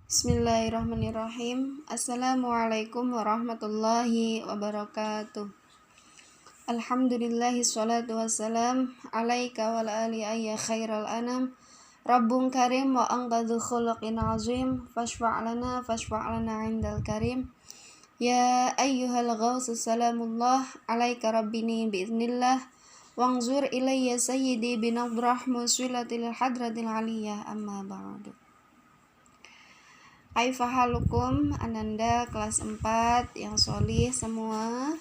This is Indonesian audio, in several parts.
Bismillahirrahmanirrahim. Assalamualaikum warahmatullahi wabarakatuh. Alhamdulillahi salatu wassalam alaika wal ali ayya khairal anam. Rabbun karim wa angkadu khulaqin azim. Fashfa' lana indal karim. Ya ayyuhal ghawsu salamullah alaika rabbini biiznillah. Wangzur ilayya sayyidi binadrah muswilatil hadratil aliyah amma ba'du. Hai fahalukum ananda kelas 4 yang solih semua.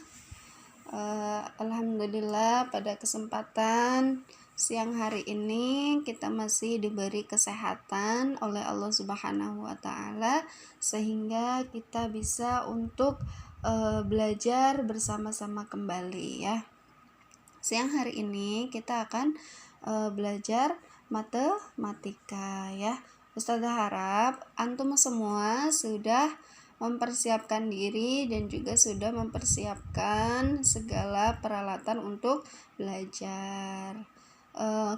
Alhamdulillah pada kesempatan siang hari ini kita masih diberi kesehatan oleh Allah Subhanahu wa taala sehingga kita bisa untuk belajar bersama-sama kembali ya. Siang hari ini kita akan belajar matematika ya. Ustazah harap antum semua sudah mempersiapkan diri dan juga sudah mempersiapkan segala peralatan untuk belajar.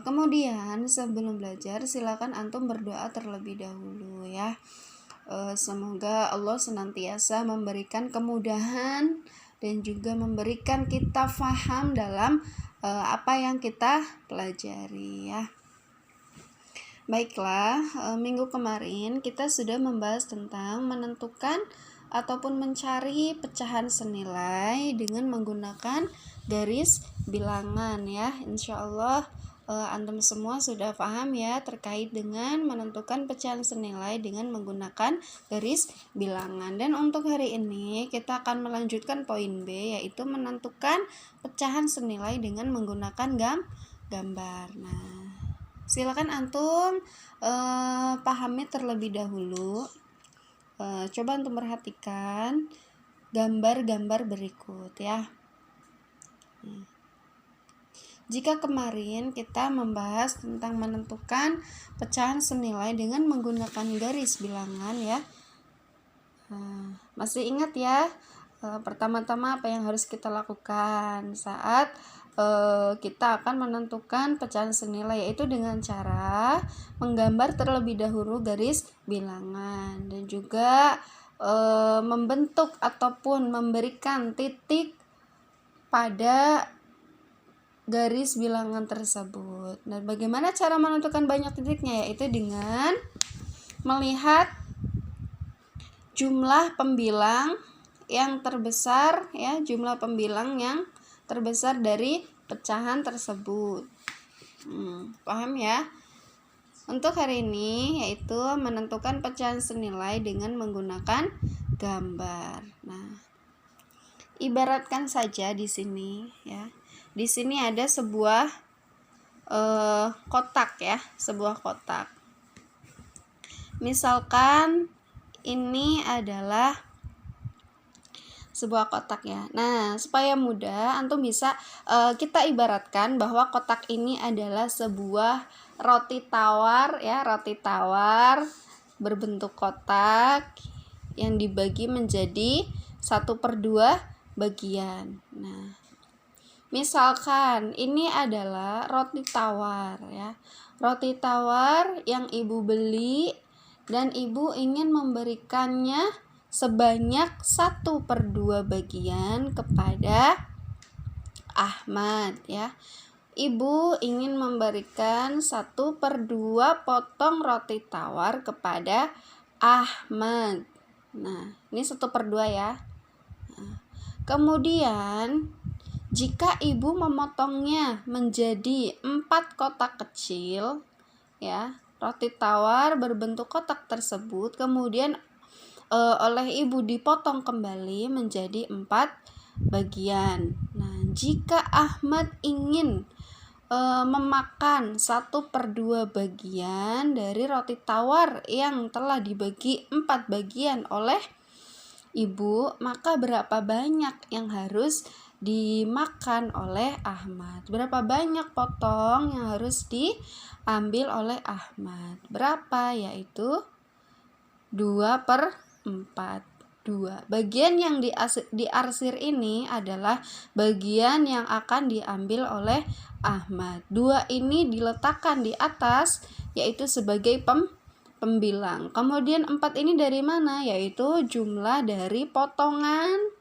Kemudian sebelum belajar silakan antum berdoa terlebih dahulu ya. Semoga Allah senantiasa memberikan kemudahan dan juga memberikan kita faham dalam apa yang kita pelajari ya. Baiklah, minggu kemarin kita sudah membahas tentang menentukan ataupun mencari pecahan senilai dengan menggunakan garis bilangan ya. Insya Allah antum semua sudah paham ya terkait dengan menentukan pecahan senilai dengan menggunakan garis bilangan. Dan untuk hari ini kita akan melanjutkan poin B, yaitu menentukan pecahan senilai dengan menggunakan gambar. Nah, silakan antum pahami terlebih dahulu. Coba antum perhatikan gambar-gambar berikut ya. Jika kemarin kita membahas tentang menentukan pecahan senilai dengan menggunakan garis bilangan ya, masih ingat ya pertama-tama apa yang harus kita lakukan saat kita akan menentukan pecahan senilai, yaitu dengan cara menggambar terlebih dahulu garis bilangan dan juga membentuk ataupun memberikan titik pada garis bilangan tersebut. Dan bagaimana cara menentukan banyak titiknya, yaitu dengan melihat jumlah pembilang yang terbesar ya, jumlah pembilang yang terbesar dari pecahan tersebut. Paham ya? Untuk hari ini yaitu menentukan pecahan senilai dengan menggunakan gambar. Nah, ibaratkan saja di sini ya. Di sini ada sebuah kotak ya, sebuah kotak. Misalkan ini adalah sebuah kotak ya. Nah, supaya mudah antum bisa kita ibaratkan bahwa kotak ini adalah sebuah roti tawar ya, roti tawar berbentuk kotak yang dibagi menjadi 1/2 bagian. Nah, misalkan ini adalah roti tawar ya. Roti tawar yang ibu beli dan ibu ingin memberikannya sebanyak 1/2 bagian kepada Ahmad ya. Ibu ingin memberikan 1/2 potong roti tawar kepada Ahmad. Nah, ini 1/2 ya. Nah, kemudian jika ibu memotongnya menjadi 4 kotak kecil ya, roti tawar berbentuk kotak tersebut kemudian oleh ibu dipotong kembali menjadi 4 bagian. Nah, jika Ahmad ingin memakan 1/2 bagian dari roti tawar yang telah dibagi 4 bagian oleh ibu, maka berapa banyak yang harus dimakan oleh Ahmad? Berapa banyak potong yang harus diambil oleh Ahmad? Berapa? Yaitu 2/4. 2. Bagian yang diarsir ini adalah bagian yang akan diambil oleh Ahmad. 2 ini diletakkan di atas yaitu sebagai pembilang. Kemudian 4 ini dari mana? Yaitu jumlah dari potongan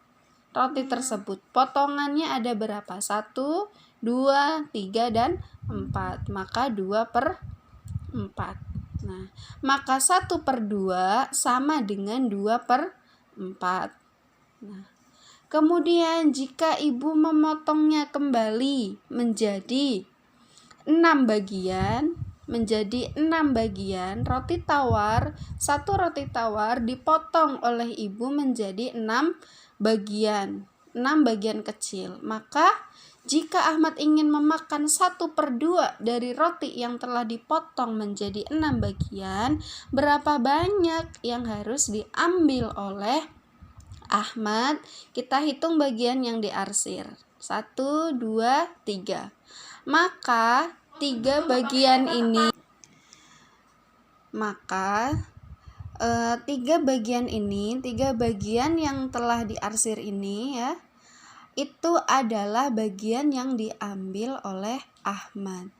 roti tersebut. Potongannya ada berapa? 1, 2, 3, dan 4. Maka 2/4. Nah, maka 1/2 sama dengan 2/4. Nah, kemudian jika ibu memotongnya kembali menjadi 6 bagian, roti tawar, satu roti tawar dipotong oleh ibu menjadi 6 bagian, 6 bagian kecil. Maka jika Ahmad ingin memakan 1/2 dari roti yang telah dipotong menjadi 6 bagian, berapa banyak yang harus diambil oleh Ahmad? Kita hitung bagian yang diarsir. 1, 2, 3. Maka 3 bagian ini, tiga bagian yang telah diarsir ini ya, itu adalah bagian yang diambil oleh Ahmad.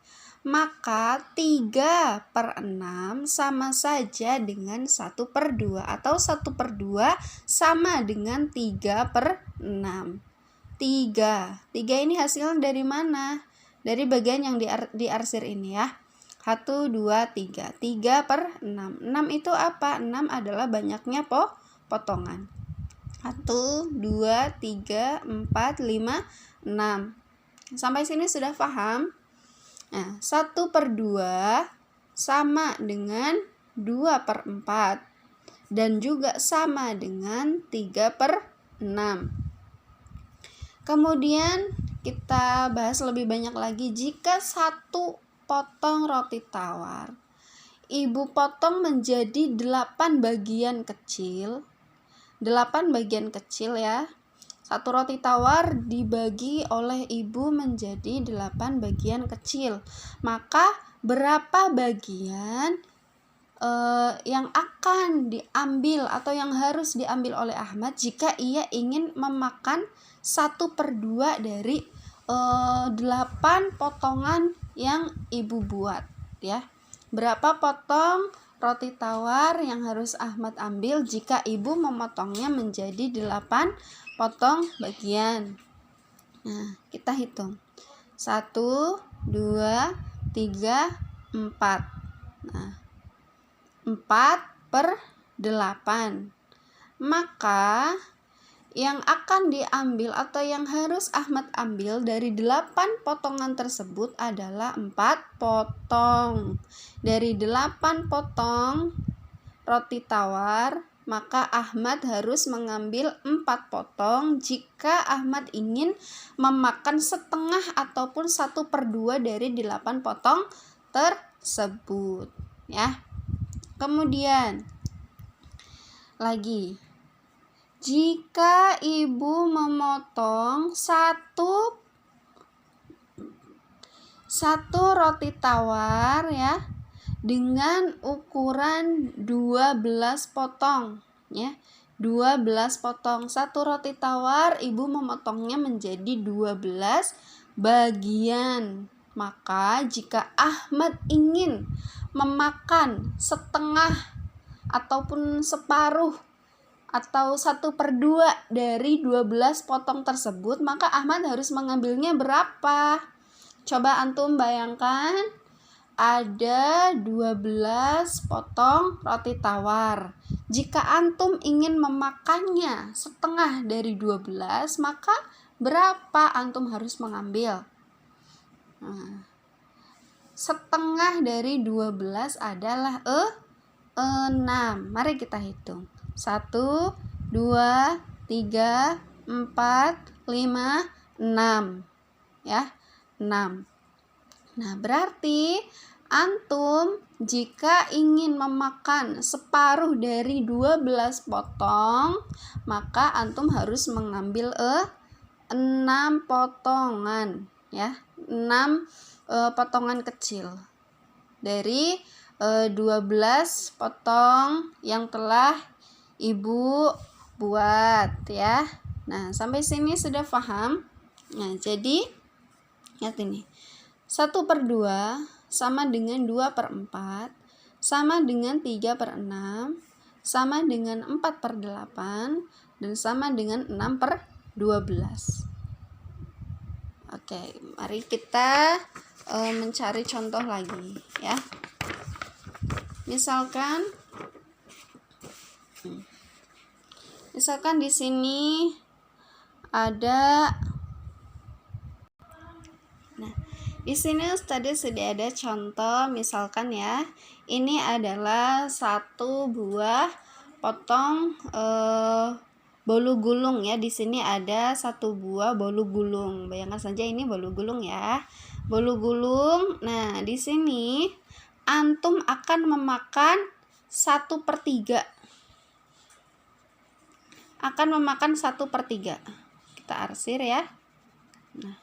Maka 3/6 sama saja dengan 1/2, atau 1/2 sama dengan 3/6. 3 ini hasilnya dari mana? Dari bagian yang diarsir ini ya. 1, 2, 3. 3/6. 6 itu apa? 6 adalah banyaknya potongan. 1, 2, 3, 4, 5, 6. Sampai sini sudah paham? Nah, 1/2 sama dengan 2/4 dan juga sama dengan 3/6. Kemudian kita bahas lebih banyak lagi. Jika 1 potong roti tawar ibu potong menjadi 8 bagian kecil, 8 bagian kecil ya. 1 roti tawar dibagi oleh ibu menjadi 8 bagian kecil. Maka berapa bagian yang akan diambil atau yang harus diambil oleh Ahmad jika ia ingin memakan 1/2 dari 8 potongan yang ibu buat ya. Berapa potong roti tawar yang harus Ahmad ambil jika ibu memotongnya menjadi 8 potong bagian? Nah, kita hitung. 1, 2, 3, 4. Nah, 4/8. Maka yang akan diambil atau yang harus Ahmad ambil dari 8 potongan tersebut adalah 4 potong. Dari 8 potong roti tawar, maka Ahmad harus mengambil 4 potong jika Ahmad ingin memakan setengah ataupun 1/2 dari 8 potong tersebut ya. Kemudian lagi, jika ibu memotong satu roti tawar ya dengan ukuran 12 potong ya. 12 potong. 1 roti tawar ibu memotongnya menjadi 12 bagian. Maka jika Ahmad ingin memakan setengah ataupun separuh atau 1/2 dari 12 potong tersebut, maka Ahmad harus mengambilnya berapa? Coba antum bayangkan, ada 12 potong roti tawar. Jika antum ingin memakannya setengah dari 12, maka berapa antum harus mengambil? Nah, setengah dari 12 adalah 6. Mari kita hitung. 1, 2, 3, 4, 5, 6 ya, 6. Nah, berarti antum jika ingin memakan separuh dari 12 potong, maka antum harus mengambil 6 potongan ya, 6 potongan kecil dari 12 potong yang telah ibu buat ya. Nah, sampai sini sudah paham? Nah, jadi lihat ini. 1/2 sama dengan 2/4. sama dengan 3/6, sama dengan 4/8, dan sama dengan 6/12. Oke, mari kita mencari contoh lagi ya. Misalkan di sini ada, di sini tadi sudah ada contoh, misalkan ya, ini adalah satu buah potong bolu gulung ya. Di sini ada satu buah bolu gulung. Bayangkan saja ini bolu gulung ya. Bolu gulung. Nah, di sini antum akan memakan 1/3. Akan memakan 1/3. Kita arsir ya. Nah,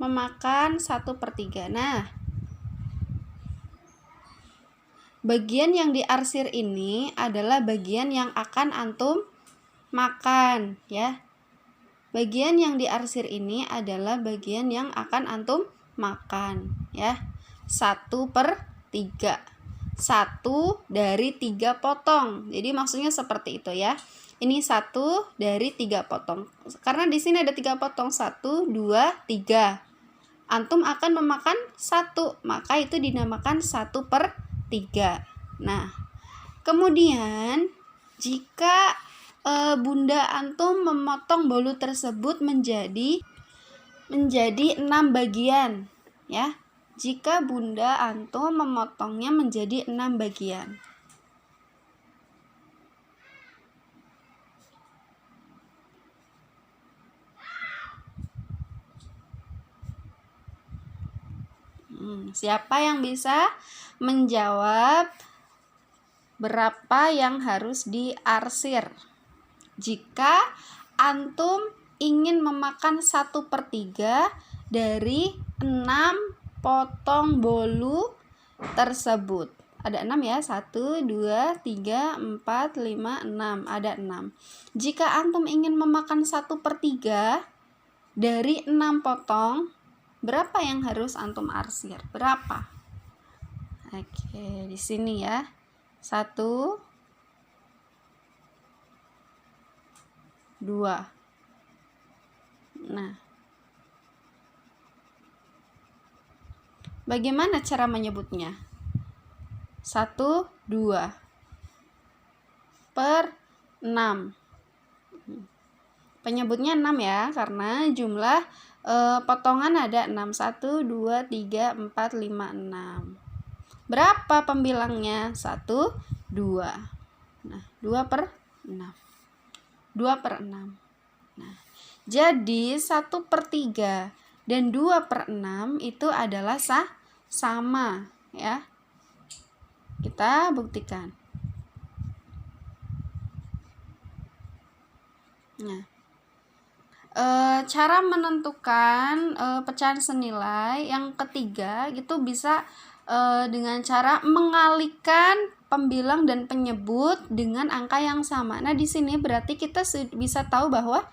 memakan 1/3. Nah, bagian yang diarsir ini adalah bagian yang akan antum makan ya. Bagian yang diarsir ini adalah bagian yang akan antum makan ya. 1/3. 1 dari 3 potong. Jadi maksudnya seperti itu ya. Ini 1 dari 3 potong. Karena di sini ada 3 potong. 1, 2, 3. Antum akan memakan 1, maka itu dinamakan 1/3. Nah, kemudian jika bunda antum memotong bolu tersebut menjadi 6 bagian ya. Jika bunda antum memotongnya menjadi 6 bagian. Siapa yang bisa menjawab berapa yang harus diarsir? Jika antum ingin memakan 1/3 dari 6 potong bolu tersebut. Ada 6 ya, 1, 2, 3, 4, 5, 6. Ada 6. Jika antum ingin memakan 1/3 dari 6 potong, berapa yang harus antum arsir? Berapa? Oke, di sini ya. 1, 2. Nah, bagaimana cara menyebutnya? 1, 2 per 6. Penyebutnya 6 ya, karena jumlah potongan ada 6. 1, 2, 3, 4, 5, 6. Berapa pembilangnya? 1, 2. Nah, 2/6. 2/6. Nah, jadi 1/3 dan 2/6 itu adalah sama ya. Kita buktikan. Nah, cara menentukan pecahan senilai yang ketiga itu bisa dengan cara mengalihkan pembilang dan penyebut dengan angka yang sama. Nah, di sini berarti kita bisa tahu bahwa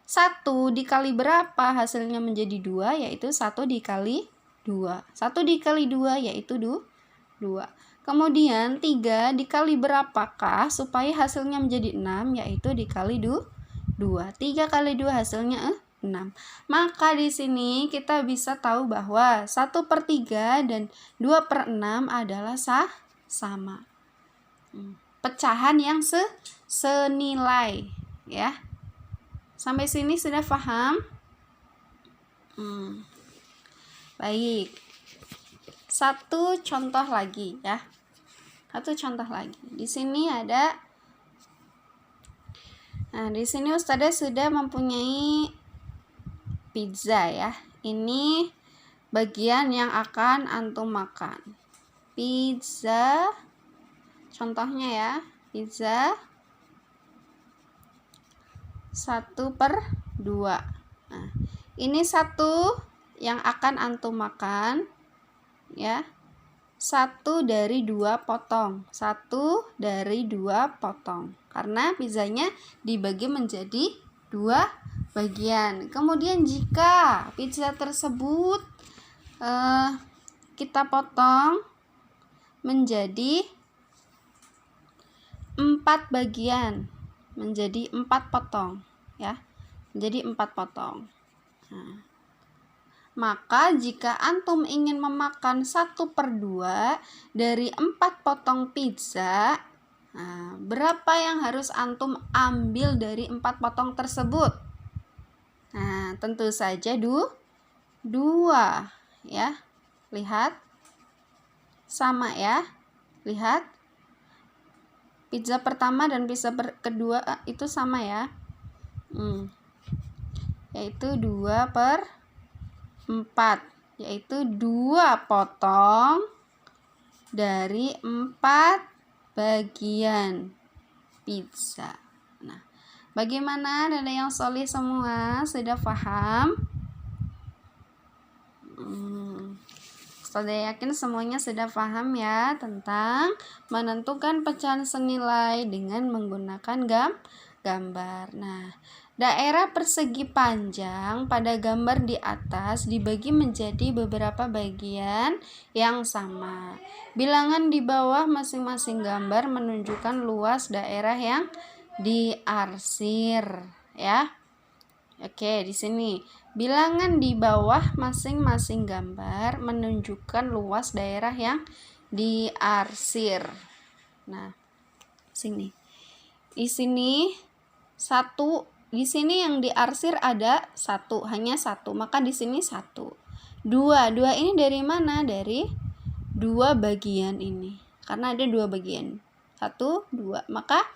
1 dikali berapa hasilnya menjadi 2, yaitu 1 dikali 2. 1 dikali 2 yaitu 2. Kemudian 3 dikali berapakah supaya hasilnya menjadi 6, yaitu dikali 2. 3 kali 2 hasilnya 6. Maka di sini kita bisa tahu bahwa 1/3 dan 2/6 adalah sama. Pecahan yang senilai ya. Sampai sini sudah paham? Baik. Satu contoh lagi ya. Satu contoh lagi. Di sini ada. Nah, di sini Ustazah sudah mempunyai pizza ya. Ini bagian yang akan antum makan. Pizza. Contohnya ya. Pizza 1/2. Nah, ini 1 yang akan antum makan ya. 1 dari 2 potong. 1 dari 2 potong. Karena pizzanya dibagi menjadi 2 bagian. Kemudian jika pizza tersebut kita potong menjadi 4 bagian, menjadi 4 potong ya, menjadi 4 potong. Nah, maka jika antum ingin memakan 1/2 dari 4 potong pizza, nah, berapa yang harus antum ambil dari 4 potong tersebut? Nah, tentu saja 2 ya. Lihat, sama ya. Lihat, pizza pertama dan pizza kedua itu sama ya. Yaitu 2/4, yaitu 2 potong dari 4 bagian pizza. Nah, bagaimana Dada yang solih semua? Sudah paham? Saya yakin semuanya sudah paham ya tentang menentukan pecahan senilai dengan menggunakan gambar. Nah, daerah persegi panjang pada gambar di atas dibagi menjadi beberapa bagian yang sama. Bilangan di bawah masing-masing gambar menunjukkan luas daerah yang diarsir ya. Oke, di sini bilangan di bawah masing-masing gambar menunjukkan luas daerah yang diarsir. Nah, sini. Di sini 1, di sini yang diarsir ada 1, hanya 1. Maka di sini 1. 2 ini dari mana? Dari 2 bagian ini. Karena ada 2 bagian. 1, 2. Maka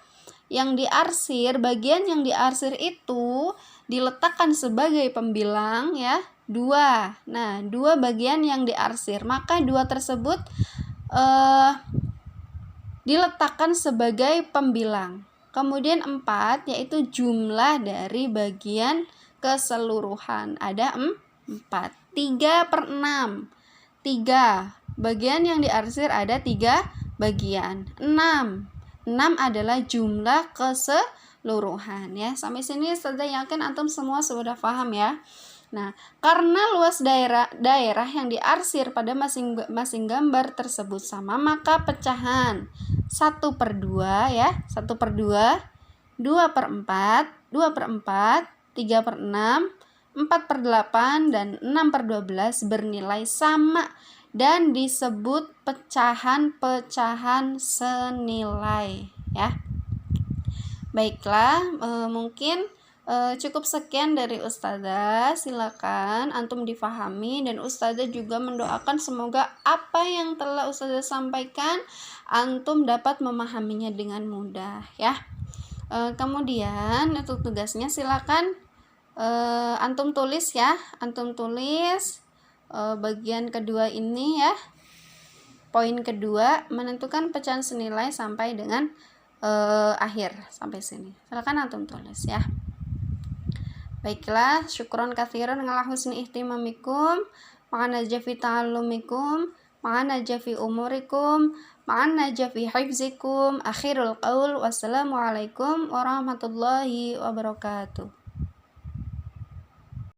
yang diarsir, bagian yang diarsir itu diletakkan sebagai pembilang ya, 2. Nah, 2 bagian yang diarsir, maka 2 tersebut diletakkan sebagai pembilang. Kemudian 4 yaitu jumlah dari bagian keseluruhan, ada 4. 3/6, 3 bagian yang diarsir ada 3 bagian. 6 adalah jumlah keseluruhan ya. Sampai sini saya yakin antum semua sudah paham ya. Nah, karena luas daerah yang diarsir pada masing-masing gambar tersebut sama, maka pecahan 1/2 ya, 1/2, 2/4, 2/4, 3/6, 4/8 dan 6/12 bernilai sama dan disebut pecahan-pecahan senilai ya. Baiklah, mungkin cukup sekian dari Ustazah. Silakan antum difahami, dan Ustazah juga mendoakan semoga apa yang telah Ustazah sampaikan antum dapat memahaminya dengan mudah ya. Kemudian untuk tugasnya silakan antum tulis ya, antum tulis bagian kedua ini ya. Poin kedua, menentukan pecahan senilai sampai dengan akhir sampai sini. Silakan antum tulis ya. Baiklah, syukron katsiran ala husni ihtimamikum, ma'an najafi ta'allumikum, ma'an najafi umurikum, ma'an najafi hifzikum. Akhirul qaul, wassalamualaikum warahmatullahi wabarakatuh.